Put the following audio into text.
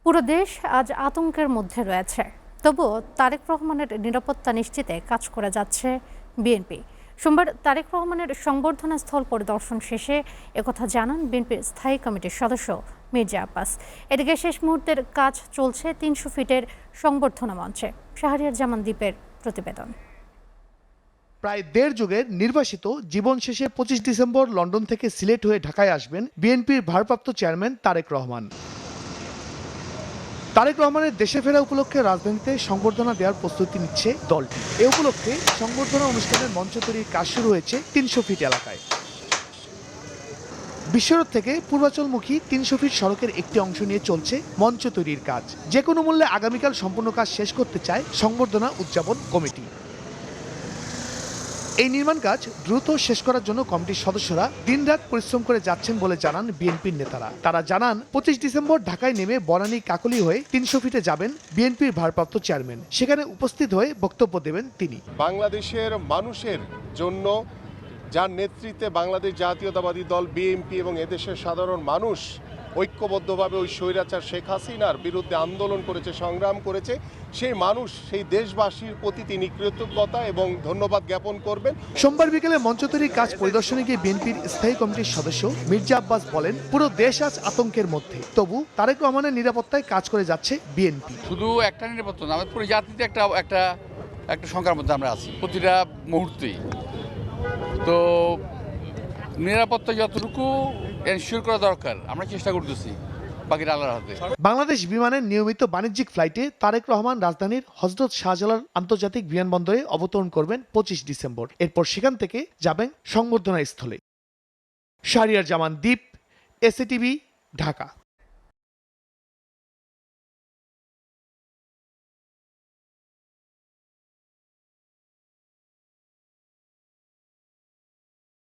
পুরো দেশ আজ আতঙ্কের মধ্যে রয়েছে। তবুও তারেক রহমানের নিরাপত্তা নিশ্চিতে কাজ করে যাচ্ছে বিএনপি। সোমবার তারেক রহমানের সংবর্ধনা স্থল পরিদর্শন শেষে একথা জানান বিএনপির স্থায়ী কমিটির সদস্য মির্জা আব্বাস। এদিকে শেষ মুহূর্তের কাজ চলছে ৩০০ ফিটের সংবর্ধনা মঞ্চে। শাহরিয়ার জামান দ্বীপের প্রতিবেদন। প্রায় দেড় যুগের নির্বাসিত জীবন শেষে ২৫ ডিসেম্বর লন্ডন থেকে সিলেট হয়ে ঢাকায় আসবেন বিএনপির ভারপ্রাপ্ত চেয়ারম্যান তারেক রহমান। তারেক রহমানের দেশে ফেরা উপলক্ষে রাজধানীতে সংবর্ধনা দেওয়ার প্রস্তুতি নিচ্ছে দলটি। এ উপলক্ষে সংবর্ধনা অনুষ্ঠানের মঞ্চ তৈরির কাজ শুরু হয়েছে ৩০০ ফিট এলাকায়। বিশ্বরোড থেকে পূর্বাচলমুখী ৩০০ ফিট সড়কের একটি অংশ নিয়ে চলছে মঞ্চ তৈরির কাজ। যে কোনো মূল্যে আগামীকাল সম্পূর্ণ কাজ শেষ করতে চায় সংবর্ধনা উদযাপন কমিটি। এই নির্মাণ কাজ দ্রুত শেষ করার জন্য কমিটির সদস্যরা দিনরাত পরিশ্রম করে যাচ্ছেন বলে জানান বিএনপির নেতারা। তারা জানান ২৫ ডিসেম্বর ঢাকায় নেমে বনানী কাকলী হয়ে ৩০০ ফিটে যাবেন বিএনপির ভারপ্রাপ্ত চেয়ারম্যান। সেখানে উপস্থিত হয়ে বক্তব্য দেবেন তিনি। বাংলাদেশের মানুষের জন্য যার নেতৃত্বে বাংলাদেশ জাতীয়তাবাদী দল বিএনপি এবং এদেশের সাধারণ মানুষ ঐক্যবদ্ধভাবে ওই স্বৈরাচার শেখ হাসিনার বিরুদ্ধে আন্দোলন করেছে, সংগ্রাম করেছে, সেই মানুষ, সেই দেশবাসীর প্রতি তিনি কৃতজ্ঞতা এবং ধন্যবাদ জ্ঞাপন করবেন। সোমবার বিকেলে মঞ্চ তৈরির কাজ পরিদর্শনে গিয়ে বিএনপির স্থায়ী কমিটির সদস্য মির্জা আব্বাস বলেন, পুরো দেশ আজ আতঙ্কের মধ্যে, তবু তারেক রহমানের নিরাপত্তায় কাজ করে যাচ্ছে বিএনপি। শুধু একটা নিরাপত্তা না, আমাদের পুরো জাতিতে একটা সংখ্যার মধ্যে আমরা আছি প্রতিটা মুহূর্তেই। তো নিরাপত্তা যতটুকু এনশিওর করা দরকার আমরা চেষ্টা করতেছি, বাকিটা আল্লাহর হাতে। বাংলাদেশ বিমানের নিয়মিত বাণিজ্যিক ফ্লাইটে তারেক রহমান রাজধানীর হযরত শাহজালাল আন্তর্জাতিক বিমানবন্দরে অবতরণ করবেন ২৫ ডিসেম্বর। এরপর সেখান থেকে যাবেন সংবর্ধনা স্থলে। শাহরিয়ার জামান দ্বীপ, এসএটিভি, ঢাকা।